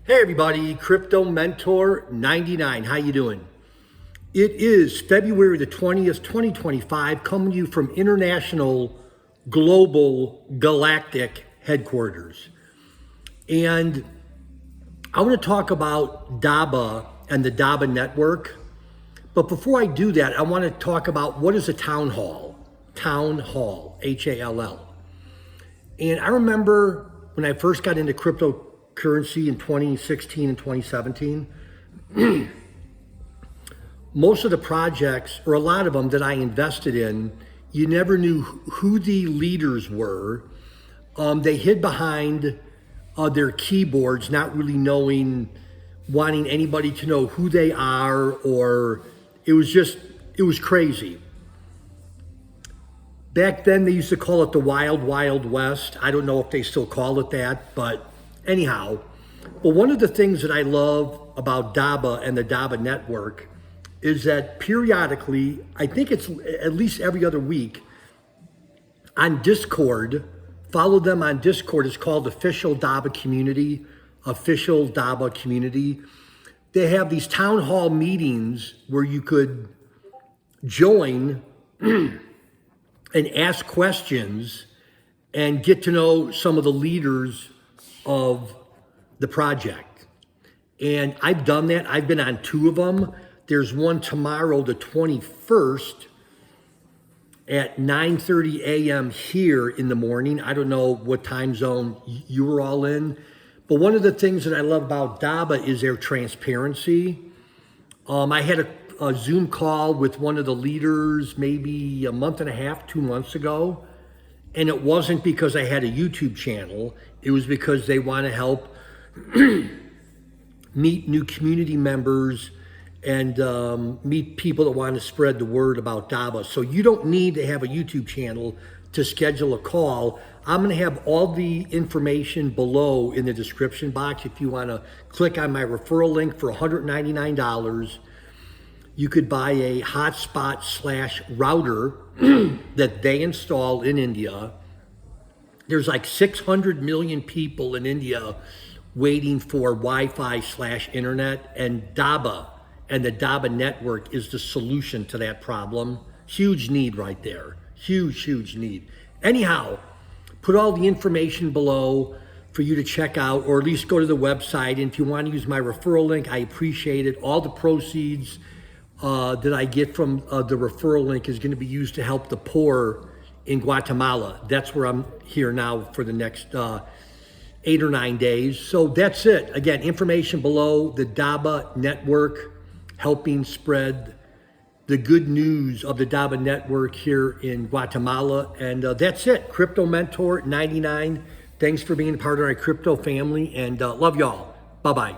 Hey everybody, Crypto Mentor 99. How you doing? It is February the 20th, 2025, coming to you from international, global, galactic headquarters. And I want to talk about Dabba and the Dabba network. But before I do that, I want to talk about what is a town hall. Town hall, H-A-L-L. And I remember when I first got into cryptocurrency in 2016 and 2017, most of the projects, or a lot of them that I invested in, you never knew who the leaders were. They hid behind their keyboards, not really wanting anybody to know who they are, or it was crazy. Back then, they used to call it the Wild, Wild West. I don't know if they still call it that, but anyhow. But one of the things that I love about Dabba and the Dabba network is that periodically, I think it's at least every other week, on Discord, follow them on Discord. It's called Official Dabba Community, Official Dabba Community. They have these town hall meetings where you could join and ask questions and get to know some of the leaders of the project. And I've done that. I've been on two of them. There's one tomorrow, the 21st, at 9:30 a.m. here in the morning. I don't know what time zone you were all in. But one of the things that I love about Dabba is their transparency. I had a Zoom call with one of the leaders maybe a month and a half, 2 months ago. And it wasn't because I had a YouTube channel. It was because they want to help meet new community members and meet people that want to spread the word about Dabba. So you don't need to have a YouTube channel to schedule a call. I'm going to have all the information below in the description box. If you want to click on my referral link for $199, you could buy a hotspot/router that they install in India. There's like 600 million people in India waiting for Wi-Fi/internet, and Dabba and the Dabba network is the solution to that problem. Huge need right there. Huge need. Anyhow, put all the information below for you to check out, or at least go to the website. And if you want to use my referral link, I appreciate it. All the proceeds that I get from the referral link is going to be used to help the poor in Guatemala. That's where I'm here now for the next 8 or 9 days. So that's it. Again, information below. The Dabba network, helping spread the good news of the Dabba network here in Guatemala. And that's it. Crypto Mentor 99. Thanks for being a part of our crypto family, and love y'all. Bye-bye.